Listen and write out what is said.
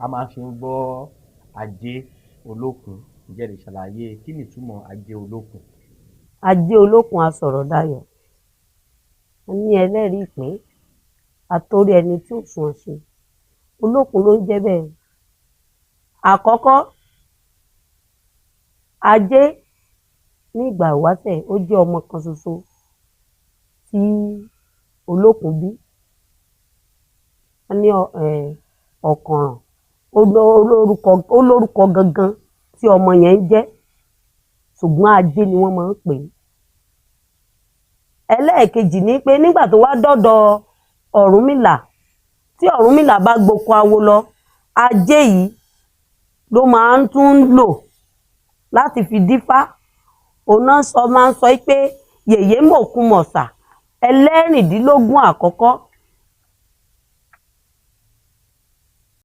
a máa fi ń gbọ́ ajé olókun. Ǹjẹ́ ẹ lè ṣàlàyé kí ni ìtumọ̀ ajé olókun? Ajé olókun asọ̀rọ̀dayọ̀, a ní ẹlẹ́rìí ìpín, àtorí ẹni tí ò sunwọ̀n ṣe. Olókun ló ń jẹ́ bẹ́ẹ̀. Àkọ́kọ́, ajé ní ìgbà ìwáṣẹ̀ ó jẹ́ ọmọ kan ṣoṣo tí olókun bí. Wọ́n ní ọ̀kànràn, ó lórúkọ gangan tí ọmọ yẹn ń jẹ́, ṣùgbọ́n ajé ni wọ́n máa ń pè é. Ẹlẹ́ẹ̀kejì ni pé nígbà tó wá dọ́dọ̀ Ọ̀rúnmìlà, tí Ọ̀rúnmìlà bá gboko awo lọ, ajé yìí ló máa ń tún lò láti fi dífá. Òun náà máa ń sọ pé yèyé mòkun mọ̀sà ẹlẹ́rìndínlógún àkọ́kọ́